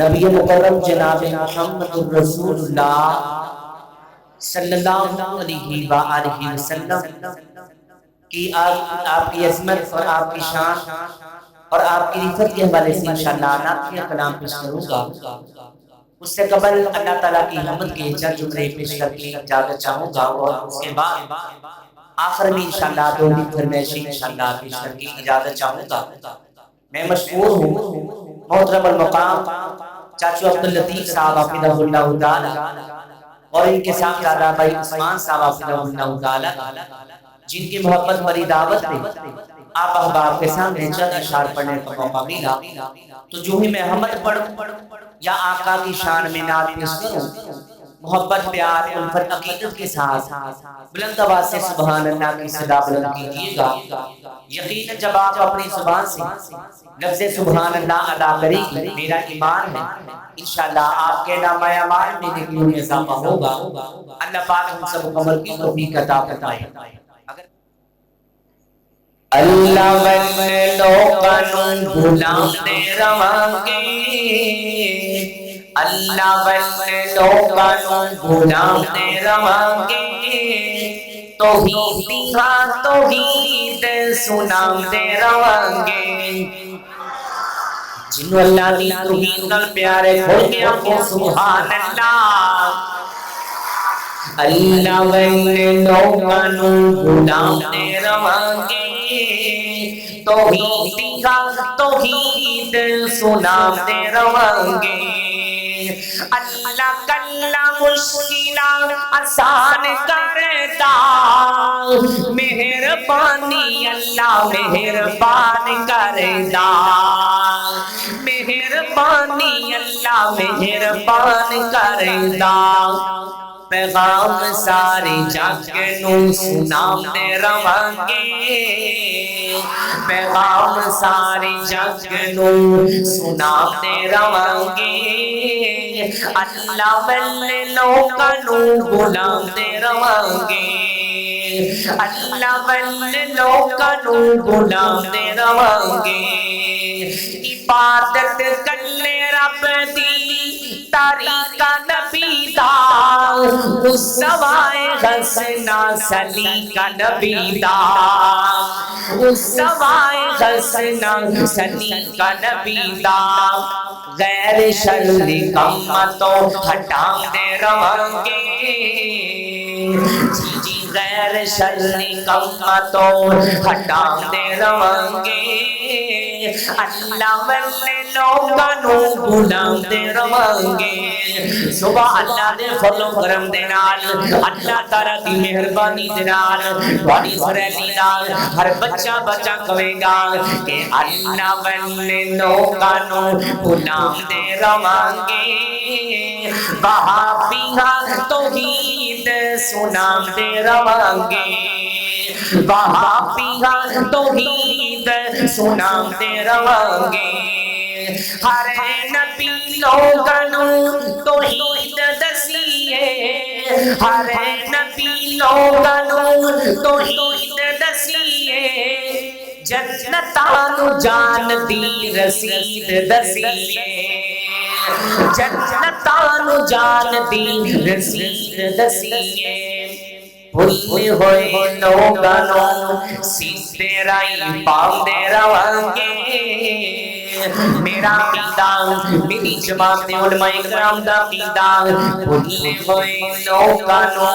نبی مکرم جناب محمد رسول اللہ صلی اللہ علیہ وآلہ وسلم کی آپ کی عظمت اور آپ کی شان اور آپ کی رفت کے حوالے سے انشاءاللہ نعتیہ کلام پیش کروں گا۔ اس سے قبل اللہ تعالیٰ کی حمد کے چند جملے پیش کر کے اجازت چاہوں گا، اور اس کے بعد آخر میں انشاءاللہ دو دن فرمائشیں انشاءاللہ پیش کر کے اجازت چاہوں گا۔ میں مشکور ہوں محترم المقام چاچو عبداللطیف صاحب حفظہ اللہ تعالی اور ان کے ساتھ دادا بھائی عثمان صاحب حفظہ اللہ تعالی، جن کی محبت بری دعوت میں آپ احباب کے سامنے چند اشعار پڑھنے کا موقع ملا، تو جو ہی میں حمد پڑھوں یا آقا کی شان میں نعت پیش کروں، محبت پیار الفت عقیدت کے ساتھ بلند آواز سے سبحان اللہ کی صدا بلند کیجیے گا۔ یقیناً جب آپ اپنی زبان سے لفظ سبحان اللہ ادا کریں گے، میرا ایمان ہے انشاءاللہ آپ کے نام اعمال میں نیکیوں میں اضافہ ہوگا۔ اللہ پاک ہم سب کو عمل کی توفیق عطا فرمائے۔ اللہ ون لوکن غلام دے روانگے، اللہ ون لوکن غلام دے روانگے، توحید دیہا توحید سنام دے روانگے، جنہوں اللہ دی توحید نال پیارے ہو گیا کو سبحان اللہ۔ اللہ ون لوکن غلام دے روانگے، توحید دیہا توحید سنام دے روانگے، اللہ کلا مشکلہ آسان کرتا، مہربانی اللہ مہربان کرتا، مہربانی اللہ مہربان کرتا، پیغام سارے جگ نو سنام دے روانگے، پیغام سارے جگ نو سنام دے روانگے، اللہ والے لوکاں نو غلام دے روانگے، اللہ والے لوکاں نو غلام دے روانگے، عبادت کلے رب دی طریقہ نبی دا، اس سوائے غسنا سلیقہ نبی دا، اس سوائے غسنا سلیقہ نبی دا، غیر شر کمتوں ہٹام دے روانگے، جی جی غیر شر کمتوں ہٹام دے روانگے، اللہ والے لوکاں نو غلام دے روانگے، صبح اللہ دے فضل و کرم دے نال، اللہ تعالیٰ دی مہربانی دے نال، بڑی سرحلی نال ہر بچہ بچہ کہے گا کہ اللہ والے لوکاں نو غلام دے روانگے، وہابیہ توحید سنام دے روانگے، وہابیہ توحید سنام دے روانگے، ہر نبی لوکاں نو توحید دسیے، ہر نبی لوکاں نو توحید دسیے، جنتاں نو جان دی رسید دسیے، جنتاں نو جان دی رسید دسیے، بھولے ہوئے لوکاں نو سیدھے رائی پاؤں دے روانگے، میرا پیدا میری جماعت علماء اکرام دا پیدا، بھولے ہوئے لوکاں نو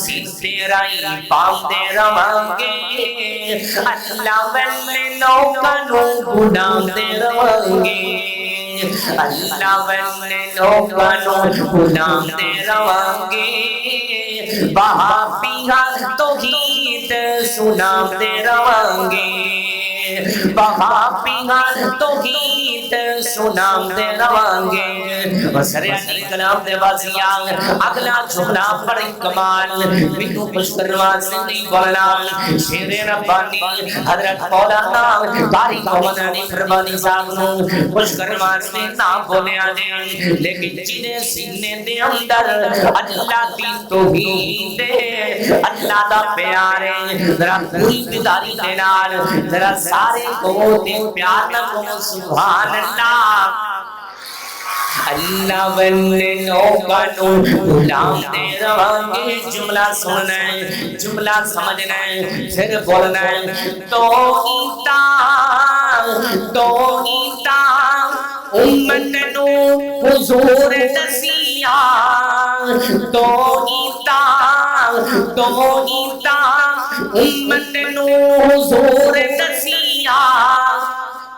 سیدھے رائی پاؤں دے روانگے، اللہ والے لوکاں نو غلام دے روانگے، اللہ والے لوکاں نو غلام دے روانگے، وہابیہ توحید سنام دے روانگے، وہابیہ توحید سنام دے روانگے، وسرے علی کلام دے بازیاں اگلا جملہ بڑی کمال، منو خوش کروا سے نہیں بولنا، شیر ربانی حضرت مولانا قاری محمد علی فرمانی صاحب نو خوش کروا سے نہ بولے آنے، لیکن جنہیں سینے دے اندر اللہ دی توحید اللہ دا پیارے، ذرا پوری بیداری دے نال ذرا سارے کو دے پیار نہ کو سبحان اللہ، اللہ والے لوگاں نو غلام دے رہانگے جملہ سننا ہے جملہ سمجھنا ہے پھر بولنا ہے توحیدہ توحیدہ امت نو حضور دسیا توحیدہ توحیدہ امت نو حضور دسیا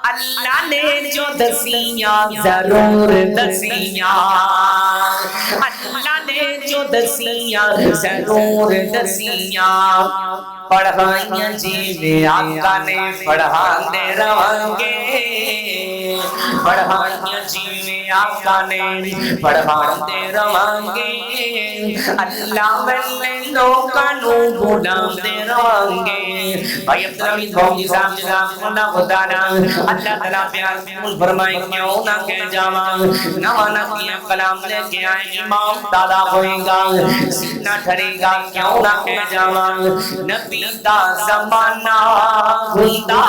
اللہ نے جو دسیاں ضرور دسیاں اللہ نے جو دسیاں ضرور دسیاں پڑھائیاں جی میں آقا نے پڑھان دے رہانگے پڑھائیاں جی میں آقا نے پڑھان دے رہانگے اللہ والے لوگاں نو غلام دے رہانگے بھائی عبدالحمید بھونگی صاحب جزاک اللہ خدانا اللہ تعالیٰ پیار کیوں فرمائے کیوں نہ کہہ جاواں نوانا کیا کلام لے کے آئے امام دادا ہوئے گا سینہ ٹھرے گا کیوں نہ کہہ جاواں نبی دا زمانہ ہوندا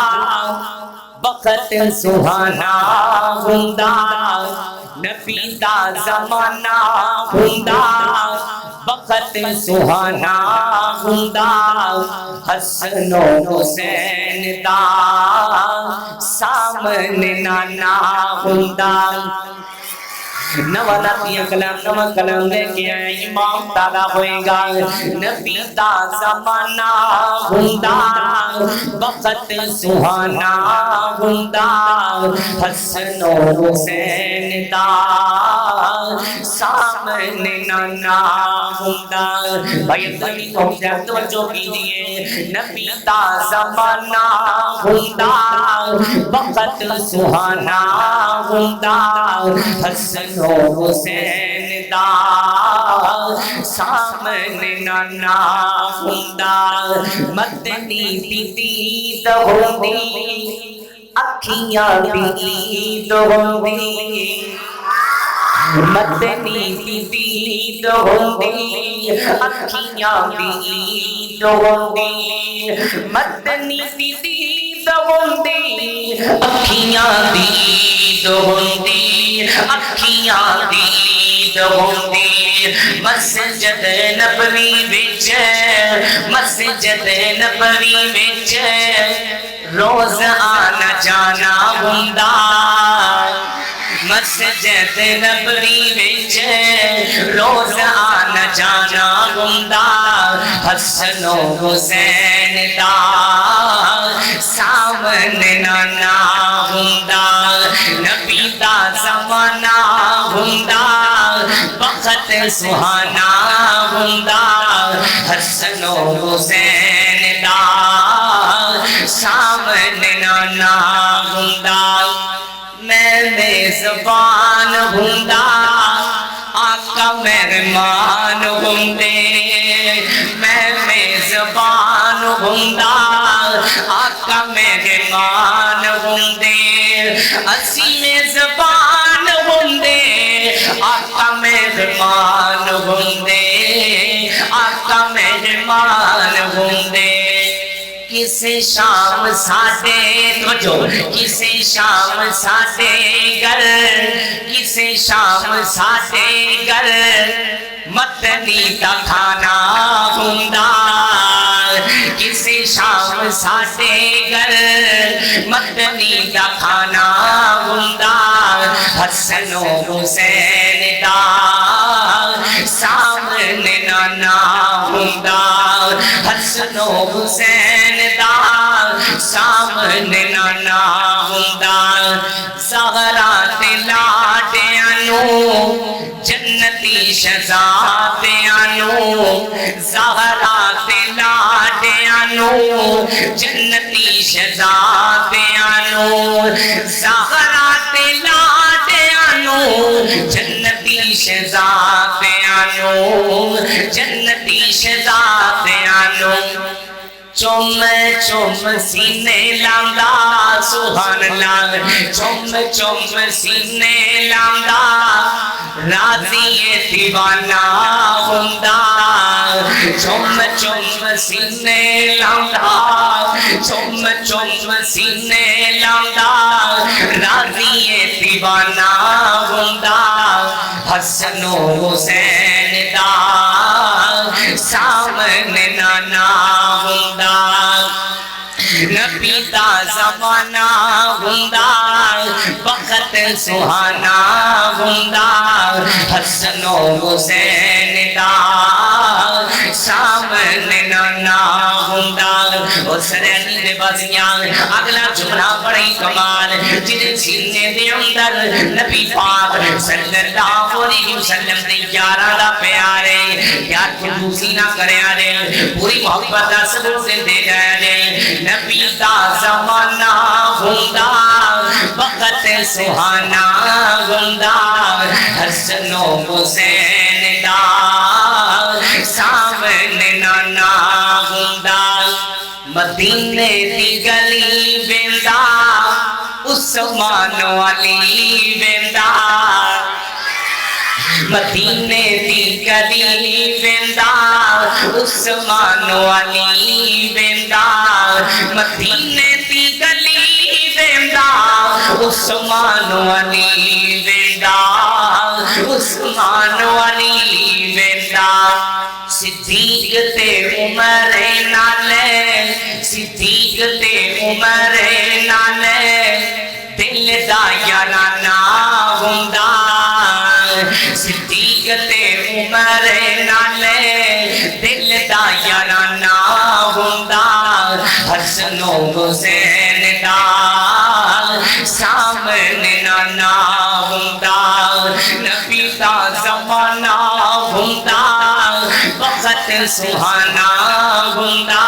وقت سہانا ہوندا نبی دا زمانہ ہوندا وقت سہانا ہوندا حسن و حسین دا سامنے نانا ہوندا نوانا کیا کلام نوا کلام لے کے آئے امام دادا ہوئے گا نبی دا زمانہ ہوندا وقت سہانا ہوندا حسن و حسین دا سامنے نانا ہوندا بھائی اتنی پہنچا توجہ کیجئے نبی دا زمانہ ہوندا وقت سہانا ہوندا حسن و حسین دا سامنے نانا ہوندا مدنی دی دید ہوندی اکھیاں دی عید ہوندی مدنی دی دید ہوندی اکھیاں دی عید ہوندی مدنی دی دید ہوندی اکھیاں دی عید ہوندی اکھیاں دی عید ہوندی مسجد نبوی وچ مسجد نبوی وچ روز آنا جانا ہوندا مسجد نبوی وچ روز آنا جانا ہوندا حسن و حسین دا سامنے نانا ہوندا نبی دا زمانہ ہوندا وقت سہانا ہوندا حسن و حسین دا سامنے نانا ہوندا میں میزبان ہوندا آقا مہربان ہوندے میں میزبان ہوندا آقا مہربان ہوندے اسی میزبان ہوندے آقا مہربان ہوندے آقا مہربان ہوندے کسی شام ساڈے توجہ کسی شام ساڈے گھر کسی شام ساڈے گھر مدنی دا کھانا ہوندا کسی شام ساڈے گھر مدنی دا کھانا ہوندا حسن و حسین دا سامنے نانا ہوندا حسن و حسین دا سامنے نانا ہوندا زہرا تے لاڈیاں نو جنتی شہزادیاں نو زہرا تے لاڈیاں نو جنتی شہزادیاں نو زہرا تے لاڈیاں نو جنتی شہزادیاں نو جنتی شہزادیاں نو چوم چوم سینے لاندا سبحان اللہ چوم چوم سینے لاندا راضی دیوانہ ہوندا چوم چوم سینے لاندا چوم چوم سینے لاندا راضی دیوانہ ہوندا حسن و حسین دا سامنے نانا ہوندا نبی دا زمانہ ہوندا وقت سہانا ہوندا حسن و حسین دا سامنے نانا ہوندا اس رہنی دے بازیاں اگلا جملہ بڑی کمال جن سینے دے اندر نبی پاک صلی اللہ علیہ وسلم دے یاراں دا پیارے یار خلوصی نہ کریا دے پوری محبت دا ثبوت دے جایا دے نبی دا زمانہ ہوندا وقت سہانا ہوندا حسن و حسین دا سامنے نانا ہوندا مدینے دی گلی ویندا عثمان علی ویندا مدینے دی گلی ویندا عثمان علی ویندا مدینے دی گلی ویندا عثمان علی ویندا عثمان علی ویندا صدیق تے عمر نالے صدیق تے عمر نالے دل دا یارانہ ہوندا صدیق تے عمر نالے دل دا یارانہ ہوندا حسن و حسین دا سامنے نانا ہوندا نبی دا زمانہ ہوندا وقت سہانا ہوندا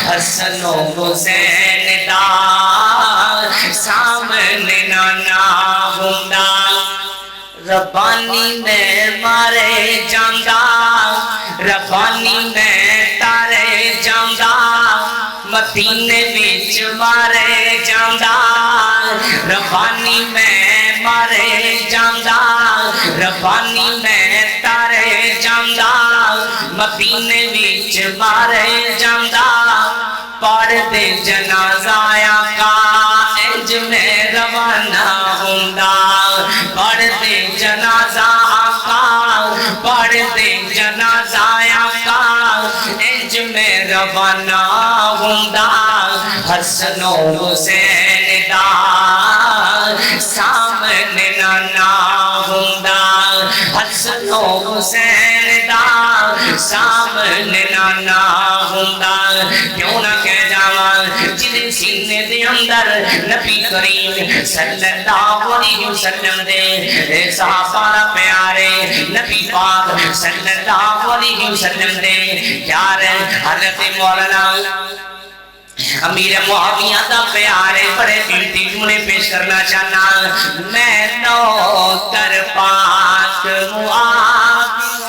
حسن و حسین دا سامنے نانا ہوندا ربانی میں مارے جاندا ربانی میں تارے جاندا مدینے وچ مارے جاندا ربانی میں مارے جاندا ربانی میں تارے جاندا مدینے وچ مارے جاندا پڑھ دے جنازہ آقا انج میں روانہ ہوندا پڑھ دے جنازہ آقا پڑھ دے جنازہ آقا انج میں روانہ ہوندا حسن و حسین دا سامنے نانا ہوندا حسن و حسین دا سامنے نانا ہوندا کیوں نہ کہہ جاواں جن سینے دے اندر نبی کریم صلی اللہ علیہ وسلم دے صحابہ پیارے نبی پاک صلی اللہ علیہ وسلم دے یار حضرت مولانا امیر معاویہ دا پیارے بڑے قیمتی جملے پیش کرنا چاہنا میں نوکر پاک معاویہ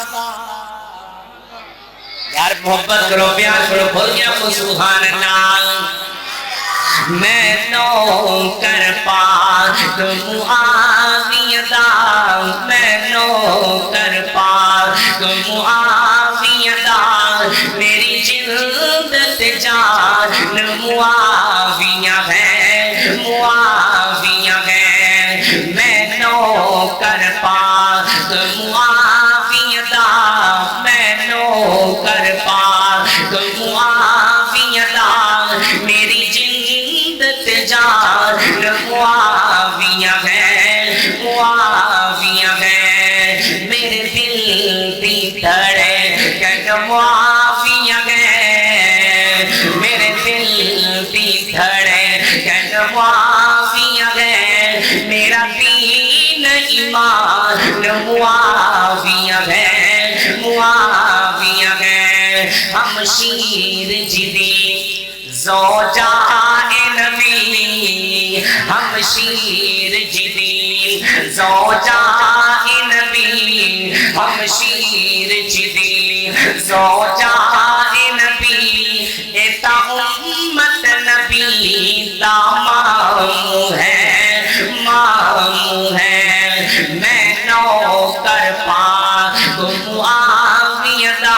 یار محبت کرو پیار کرو بھول گیا کو سبحان اللہ میں نوکر پاک معاویہ دا میں نوکر پاک معاویہ دا میری جلدت جان معاویہ ہے معاویہ ہے میں نوکر پاک معاویہ دا میں نوکر پاک معاویہ دا میری جلدت جان معاویہ ہے معاویہ ہے میرے دل دی دھڑکن معاویہ ہے میرے دل دی دھڑکن معاویہ ہے میرا دین ایمان معاویہ ہے معاویہ ہے ہم شیر جدی زوجائے نبی ہم شیر جدی زوجائے نبی ہم شیر جدی زوجائے نبی ایتا امت نبی دا مامو ہے مامو ہے میں نوکر پاک معاویہ دا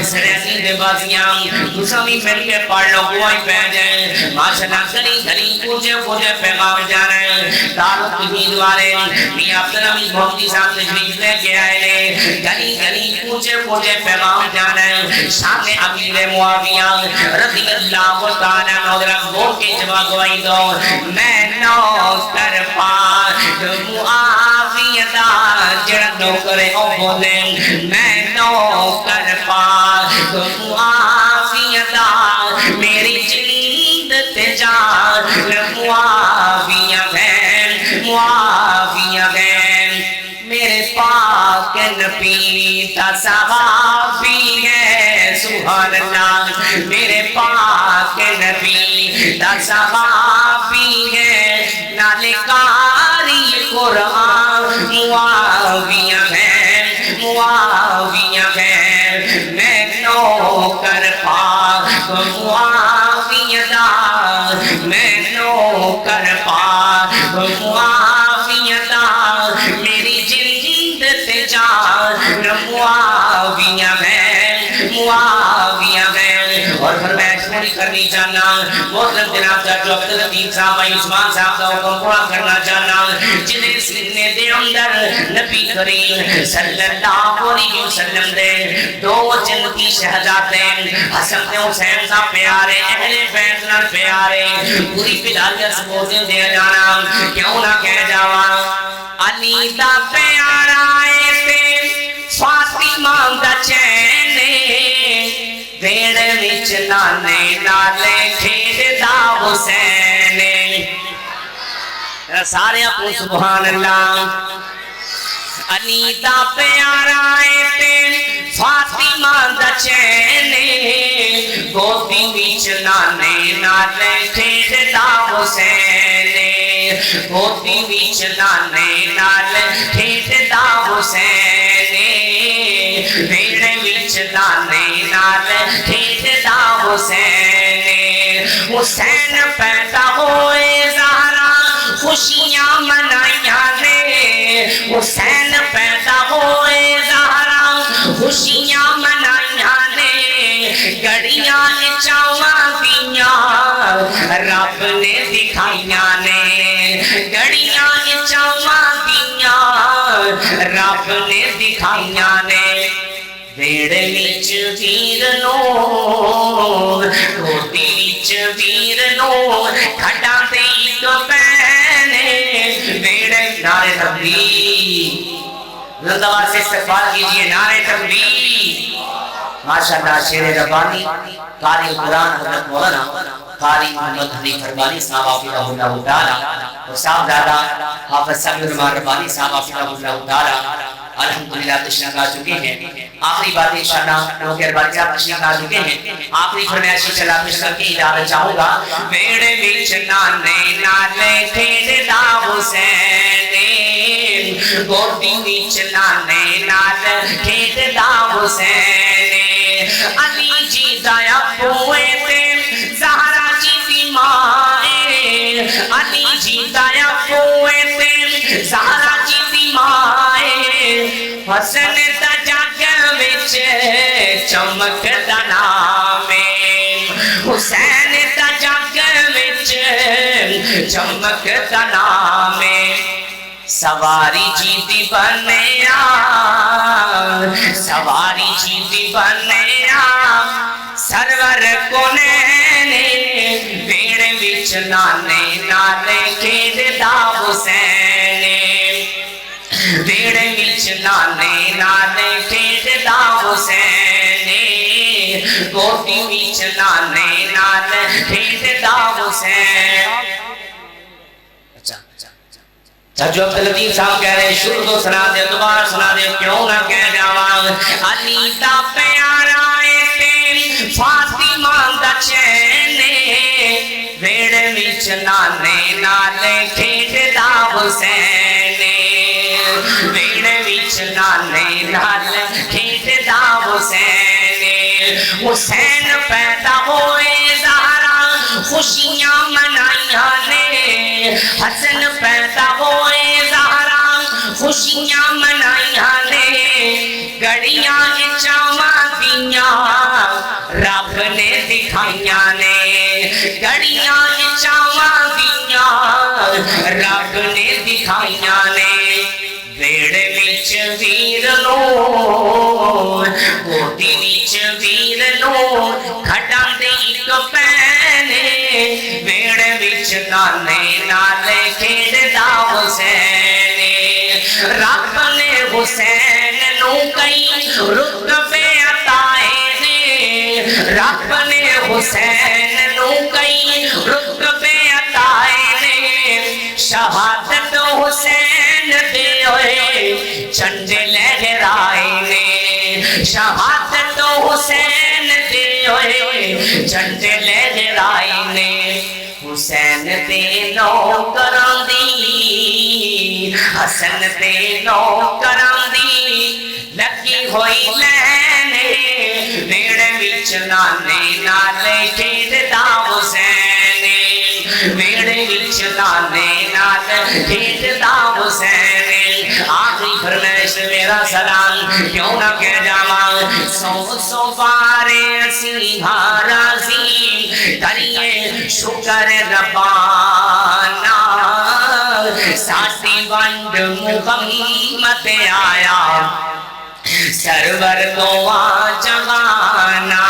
سرزی دے بازیاں تسامی مل کے پڑھ لو گواہی پہ جائیں ماشاءاللہ گلی گلی کوچے کوچے پیغام جا رہے ہیں دارت توحید والے میاں عبدالحمید محمدی صاحب تشریف لے کے آئے لے گلی گلی کوچے کوچے پیغام جا رہے ہیں سامنے امیر معاویہ رضی اللہ تعالیٰ عنہ بول کے جواب گواہی دو میں نوکر پاک معاویہ دا جڑا نوکر او بولے میں نوکر پاک معاویہ دا میری جلد تے جان معاویہ ہے معاویہ ہے میرے پاک نبی تا صحابی ہے سبحان اللہ میرے پاک نبی تا صحابی ہے نالکاری قرآن معاویہ ہے معاویہ ہے میں نوکر پاک معاویہ دا میں نوکر پاک معاویہ دا میری جلد تے جان معاویہ ہے معاویہ ہے اور پھر میں پوری کرنی چاہنا محترم جناب جج عبداللطیف صاحب عثمان صاحب کا حکم پورا کرنا چاہنا جنہیں سینے دے اندر نبی کریم صلی اللہ علیہ وسلم دے دو جنتی شہزادے حسن تے حسین کا پیارے اہل بیت نال پیارے پوری فدائیت سبوتیں دے جانا کیوں نہ کہہ جاواں علی دا پیارا تے فاطمہ دا چین ویڑ وچ نانے نالے کھیڈ دا حسین سارے اپنے سبحان اللہ علی دا پیارا تے فاطمہ دا چین گودی وچ نانے نالے کھیڈ دا حسین گودی وچ نانے نالے کھیڈ دا حسین ویڑ وچ نانے نالے کھیڈ دا حسین حسین پیدا ہوئے زہرا خوشیاں منائیاں نے حسین پیدا ہوئے زہرا خوشیاں منائیاں نے گڑیاں چاواں دیاں رب نے دکھائیاں نے گڑیاں چاواں دیاں رب نے دکھائیاں نے ویڑ وچ ویر نور گودی وچ ویر نور کھڈاں تے اک پہنے ویڑ نعرے تکبیر زندہ سے استقبال کیجئے نعرے تکبیر ماشاءاللہ شیر ربانی قاری قرآن حضرت مولانا قاری محمد حنیف ربانی صاحب حفظہ اللہ تعالی اور صاحب دادا حافظ صاحب رحمان ربانی صاحب حفظہ اللہ تعالی الحمدللہ تشریف لا چکے ہیں آخری بات انشاءاللہ لوگ اربانی صاحب تشریف لا چکے ہیں آخری فرمائشی چلا پیش کر کے ادارہ چاہوں گا ویڑ وچ نانے نالے کھیڈ دا حسین گودی وچ نانے نالے کھیڈ دا حسین علی جی دا ابو تے زہرا جی دی ماں علی جی دا ابو تے زہرا جی دی ماں حسن دا جگ وچ چمک دا نام حسین دا جگ وچ چمک دا نام سواری جیتی بنیا سواری جیتی بنیا سرور کونین ویڑ وچ نانے نالے کھیڈ دا حسین ویڑ وچ نانے نالے کھیڈ دا حسین گودی وچ نانے نالے کھیڈ دا حسین جج عبداللطیف صاحب کہہ رہے شروع تو سنا دے دوبارہ سنا دے کیوں نہ کہہ جاواں علی دا پیارا تے فاطمہ دا چین ویڑ وچ نانے نالے کھیڈ دا حسین ویڑ وچ نانے نالے کھیڈ دا حسین حسین پیدا ہوئے زہرا خوشیاں منائیاں نے حسن پیدا ہوئے زہرا خوشیاں منائیاں نے گڑیاں چاواں دیاں رب نے دکھائیاں نے گھڑیاں چاواں دیاں رب نے دکھائیاں نے بیڑے وچ ویر لو کوٹی وچ ویر لو کھٹاں دے اک پینے بیڑے وچ نانے نالے کھیڈدا حسین رب نے حسین نو کئی رتبے عطائے نے رب نے حسین نو کئی رتبے عطائے نے شہادت حسین دے ہوئے جھنڈے لہرائے نے شہادت حسین دے ہوئے جھنڈے لہرائے نے حسین دے نوکراں دی حسن دے نوکراں دی لگی ہوئی لینے میڑے وچ نانے نالے کھیڈدا حسین میڑے وچ نانے نالے کھیڈدا حسین آخری فرمائش میرا سلام کیوں نہ کہہ جاواں سو سو بارے اسی راضی کریے شکر ربانا ساٹھی ونڈ محمد آیا سرور دو جوانا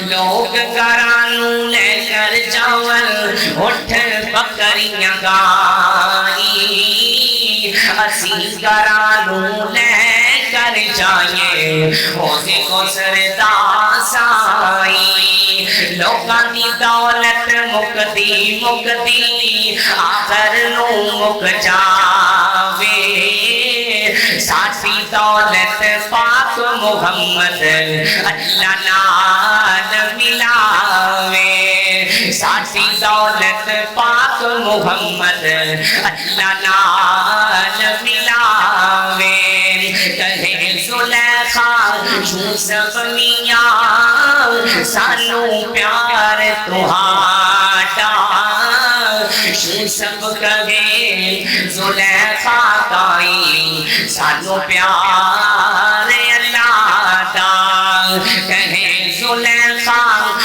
لوگ گرانو لے کر جاول اٹھ بکریاں گائی اسی گرانو لے کر جائیں ہوتے کو سردا سائی لوگاں دی دولت مکدی مکدی آخر نو مک جاوے ساتھی دولت پاک محمد اللہ نال ملاوے ساتھی دولت پاک محمد اللہ نال ملاوے کہے زلیخا یوسف میاں سانو پیار تہاڈا یوسف کہے زلیخا تائی سانو پیار اللہ دا کہے زلیخا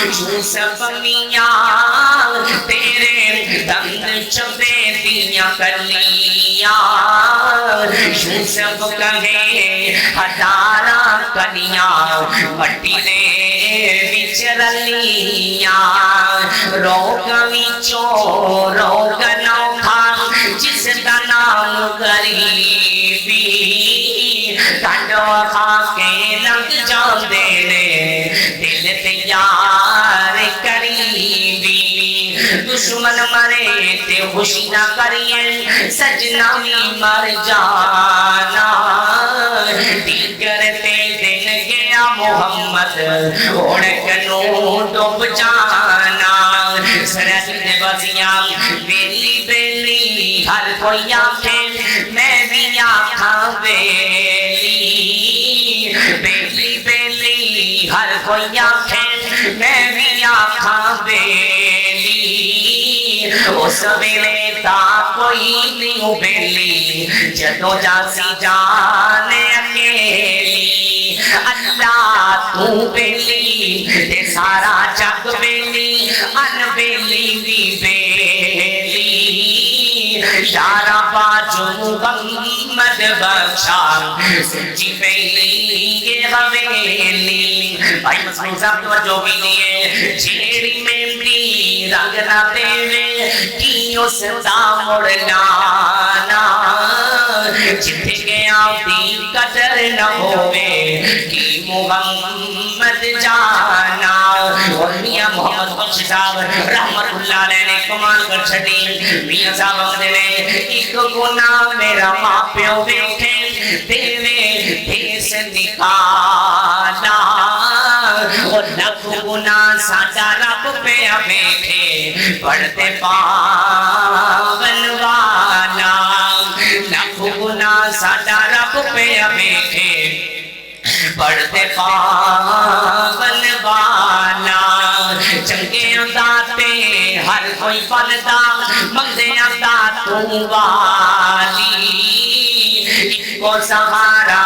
یوسف میاں تیرے دند چبے دیاں کلیاں یوسف کہے ہزاراں کلیاں مٹی دے وچ رلیاں روگ وچوں روگ نوکھا جس دا نام غریبی کنڈو کھا کے لنگ جاندے نے دل تیار قریبی دشمن مرے تے خوشی نہ کریے سجنا بھی مر جانا دل کرتے دل گیا محمد اوڑ کنو ڈوب جانا سرحد دے بازیاں بیلی بیلی ہر کوئی آنکھیں میں بھی آنکھاں بیلی بیلی بیلی ہر کوئی آنکھیں میں بھی آنکھاں بیلی اس ویلے تا کوئی نہیں بیلی جدو جاسی جانے اکیلی اللہ تو بیلی تے سارا جگ بیلی ان بیلی بھی بیلی شارا باجو محمد بخشا سچی بیلی یہ حویلی بھائی مسلم صاحب توجہ بھی دیئے جھیڑی میں بھی رنگ نہ دیوے کی اس دا مڑنانا جتے گیا دی قدر نہ ہوئے کی محمد جانا اور میاں محمد بخش صاحب رحمت اللہ علیہ نے کمال کر چھڑی میاں صاحب اگدے نے ایک گناہ میرا ماں پیو بیٹھے دیوے بھیس نکالا اور لکھ گناہ ساڈا رب پہ بیٹھے پڑھتے پاون والا لکھ گناہ ساڈا رب پہ بیٹھے پڑھتے پاون والا چنگے داتے ہر کوئی پلدا مندے داتوں والی کو سہارا